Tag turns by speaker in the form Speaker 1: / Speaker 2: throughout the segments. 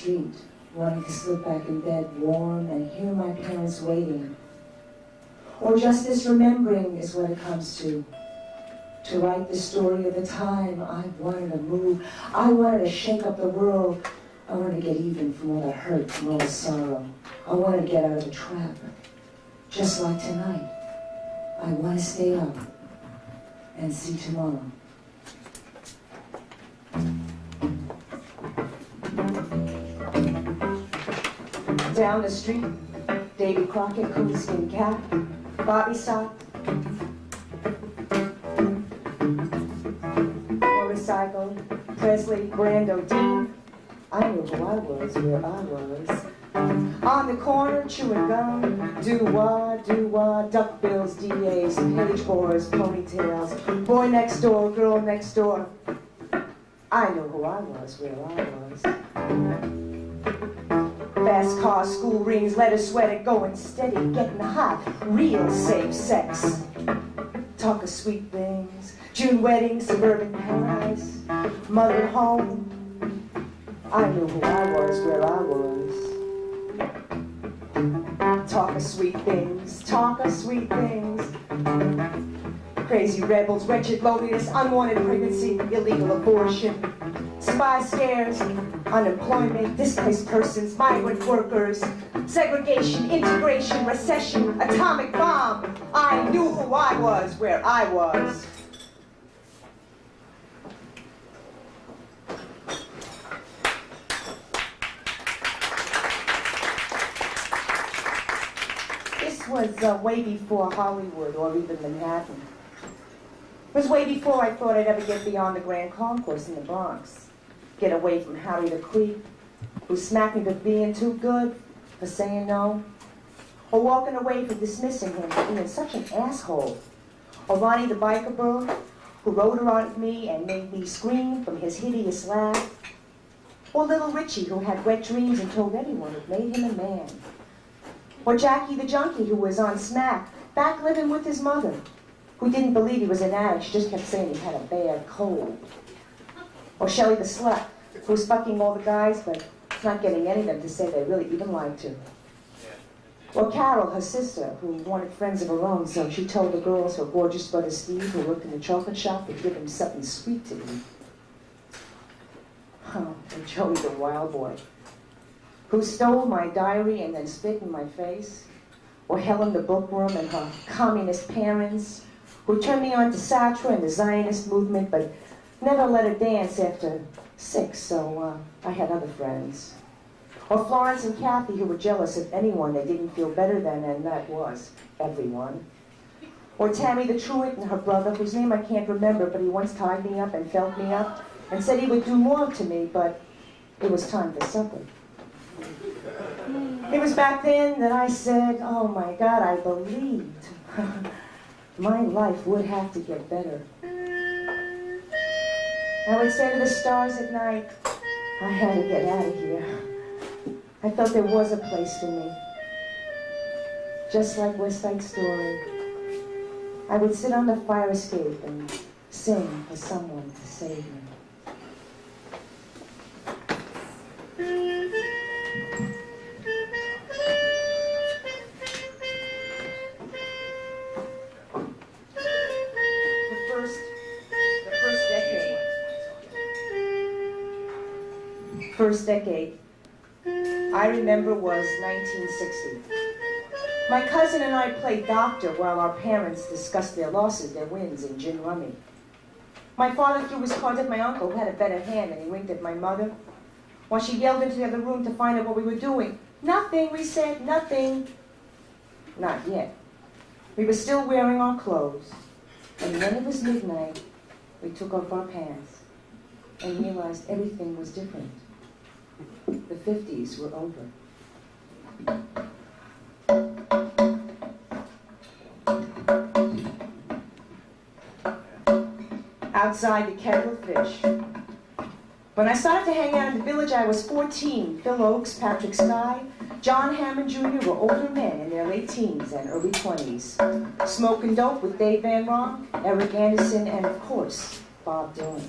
Speaker 1: street, wanting to slip back in bed warm and hear my parents waiting. Or just this remembering is what it comes to write the story of the time I wanted to move. I wanted to shake up the world. I wanted to get even from all the hurt, from all the sorrow. I wanted to get out of the trap. Just like tonight, I want to stay up and see tomorrow. Down the street, Davy Crockett, coonskin cap, bobby sock, motorcycle, Presley, Brando, Dean. I knew who I was, where I was. On the corner, chewing gum, doo-wah, duckbills, DAs, page boys, ponytails, boy next door, girl next door. I knew who I was, where I was. Fast car, school rings, letter sweater, going steady, getting hot, real safe sex. Talk of sweet things, June weddings, suburban paradise, mother at home. I knew who I was, where I was. Talk of sweet things, talk of sweet things. Crazy rebels, wretched loneliness, unwanted pregnancy, illegal abortion, spy scares, unemployment, displaced persons, migrant workers, segregation, integration, recession, atomic bomb. I knew who I was, where I was. This was way before Hollywood or even Manhattan. It was way before I thought I'd ever get beyond the Grand Concourse in the Bronx. Get away from Harry the Creep, who smacked me for being too good, for saying no. Or walking away for dismissing him for being such an asshole. Or Ronnie the biker bro, who rode around with me and made me scream from his hideous laugh. Or Little Richie, who had wet dreams and told everyone it made him a man. Or Jackie the junkie, who was on smack, back living with his mother, who didn't believe he was an addict, she just kept saying he had a bad cold. Or Shelley the slut, who was fucking all the guys, but not getting any of them to say they really even liked her. Or Carol, her sister, who wanted friends of her own, so she told the girls her gorgeous brother Steve, who worked in the chocolate shop, would give him something sweet to eat. Oh, and Joey the wild boy, who stole my diary and then spit in my face. Or Helen the bookworm and her communist parents, who turned me on to Sartre and the Zionist movement, but never let her dance after 6, so I had other friends. Or Florence and Kathy, who were jealous of anyone they didn't feel better than, and that was everyone. Or Tammy the truant and her brother, whose name I can't remember, but he once tied me up and felt me up, and said he would do more to me, but it was time for supper. It was back then that I said, oh my God, I believed my life would have to get better. I would say to the stars at night, I had to get out of here. I felt there was a place for me. Just like West Side Story. I would sit on the fire escape and sing for someone to save me. First decade, I remember, was 1960. My cousin and I played doctor while our parents discussed their losses, their wins in gin rummy. My father threw his cards at my uncle, who had a better hand, and he winked at my mother, while she yelled into the other room to find out what we were doing. Nothing, we said, nothing. Not yet. We were still wearing our clothes, and when it was midnight, we took off our pants and realized everything was different. The 50s were over. Outside, the kettle of fish. When I started to hang out in the village, I was 14. Phil Oakes, Patrick Sky, John Hammond Jr. were older men in their late teens and early 20s. Smoking dope with Dave Van Ronk, Eric Anderson, and of course, Bob Dylan.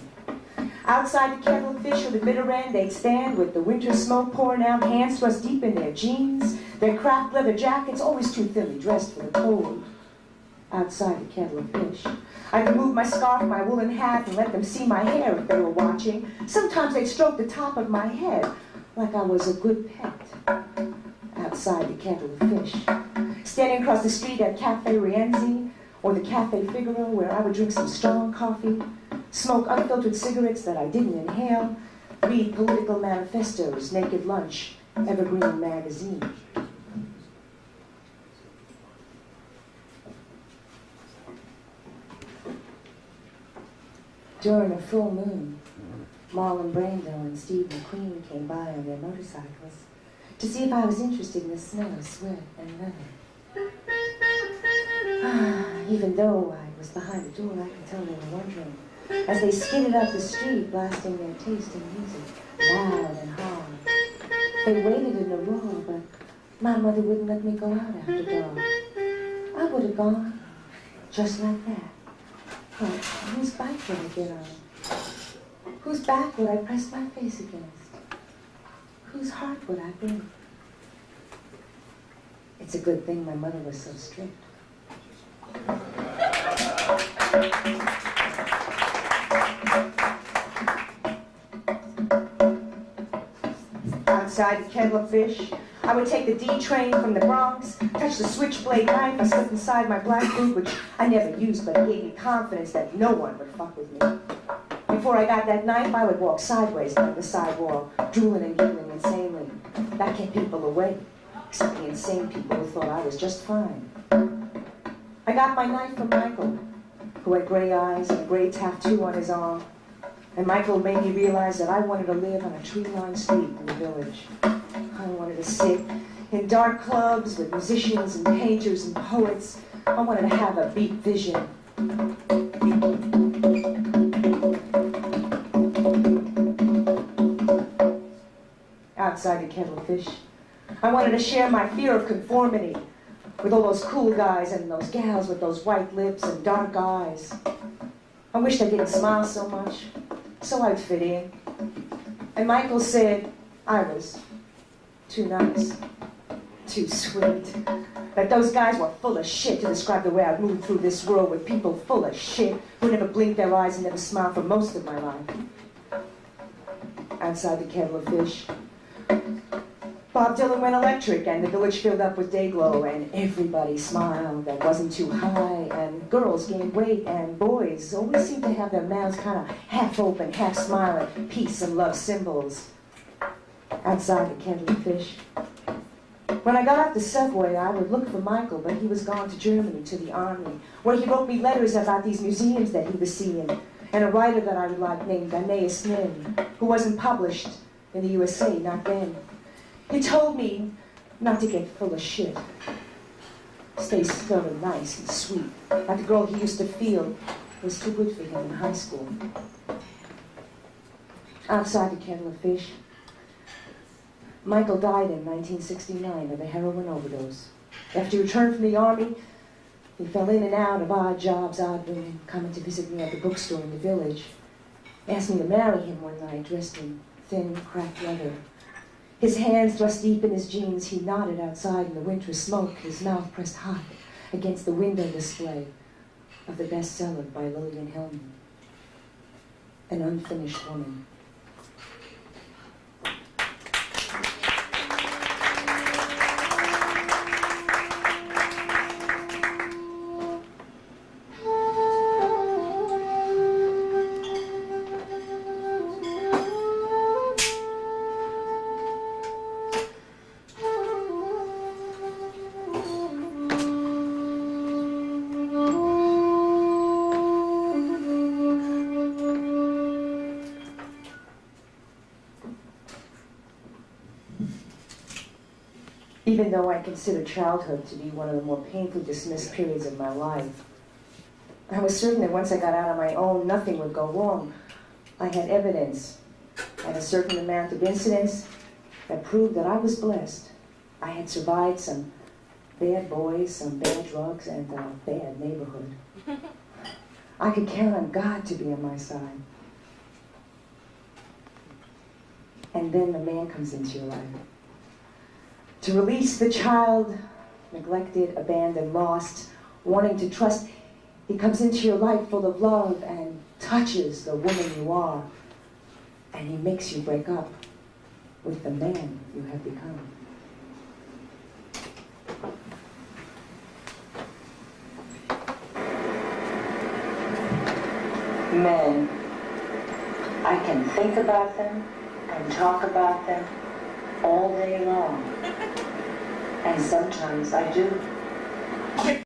Speaker 1: Outside the kettle of fish or the bitter end, they'd stand with the winter smoke pouring out, hands thrust deep in their jeans, their cracked leather jackets, always too thinly dressed for the cold. Outside the kettle of fish, I'd remove my scarf, my woolen hat, and let them see my hair if they were watching. Sometimes they'd stroke the top of my head like I was a good pet. Outside the kettle of fish, standing across the street at Cafe Rienzi or the Cafe Figaro, where I would drink some strong coffee, smoke unfiltered cigarettes that I didn't inhale, read political manifestos, Naked Lunch, Evergreen magazine. During a full moon, Marlon Brando and Steve McQueen came by on their motorcycles to see if I was interested in the smell of sweat and leather. Even though I was behind the door, I could tell they were wondering, as they skidded up the street, blasting their taste in music, loud and hard. They waited in a row, but my mother wouldn't let me go out after dark. I would have gone, just like that. But whose bike would I get on? Whose back would I press my face against? Whose heart would I break? It's a good thing my mother was so strict. Outside the kettle of fish, I would take the D train from the Bronx, touch the switchblade knife I slipped inside my black boot, which I never used, but it gave me confidence that no one would fuck with me. Before I got that knife, I would walk sideways down the sidewalk, drooling and giggling insanely. That kept people away, except the insane people who thought I was just fine. I got my knife from Michael, who had gray eyes and a gray tattoo on his arm. And Michael made me realize that I wanted to live on a tree-lined street in the village. I wanted to sit in dark clubs with musicians and painters and poets. I wanted to have a beat vision. Outside the kettle of fish, I wanted to share my fear of conformity with all those cool guys and those gals with those white lips and dark eyes. I wished I didn't smile so much, so I'd fit in. And Michael said I was too nice, too sweet. That those guys were full of shit, to describe the way I'd moved through this world with people full of shit who never blinked their eyes and never smiled for most of my life. Outside the kettle of fish, Bob Dylan went electric and the village filled up with day glow and everybody smiled that wasn't too high and girls gained weight and boys always seemed to have their mouths kind of half open, half smiling, peace and love symbols. Outside the kettle of fish. When I got off the subway, I would look for Michael, but he was gone to Germany, to the army, where he wrote me letters about these museums that he was seeing, and a writer that I would like named Aeneas Nin, who wasn't published in the USA, not then. He told me not to get full of shit. Stay still and nice and sweet, like the girl he used to feel was too good for him in high school. Outside the kettle of fish, Michael died in 1969 of a heroin overdose. After he returned from the army, he fell in and out of odd jobs, odd women, coming to visit me at the bookstore in the village. Asked me to marry him one night, dressed in thin, cracked leather. His hands thrust deep in his jeans, he nodded outside in the winter smoke, his mouth pressed hot against the window display of the bestseller by Lillian Hellman, An Unfinished Woman. Even though I consider childhood to be one of the more painfully dismissed periods of my life, I was certain that once I got out on my own, nothing would go wrong. I had evidence and a certain amount of incidents that proved that I was blessed. I had survived some bad boys, some bad drugs, and a bad neighborhood. I could count on God to be on my side. And then the man comes into your life. To release the child, neglected, abandoned, lost, wanting to trust, he comes into your life full of love and touches the woman you are. And he makes you break up with the man you have become. Men, I can think about them and talk about them all day long. And sometimes I do.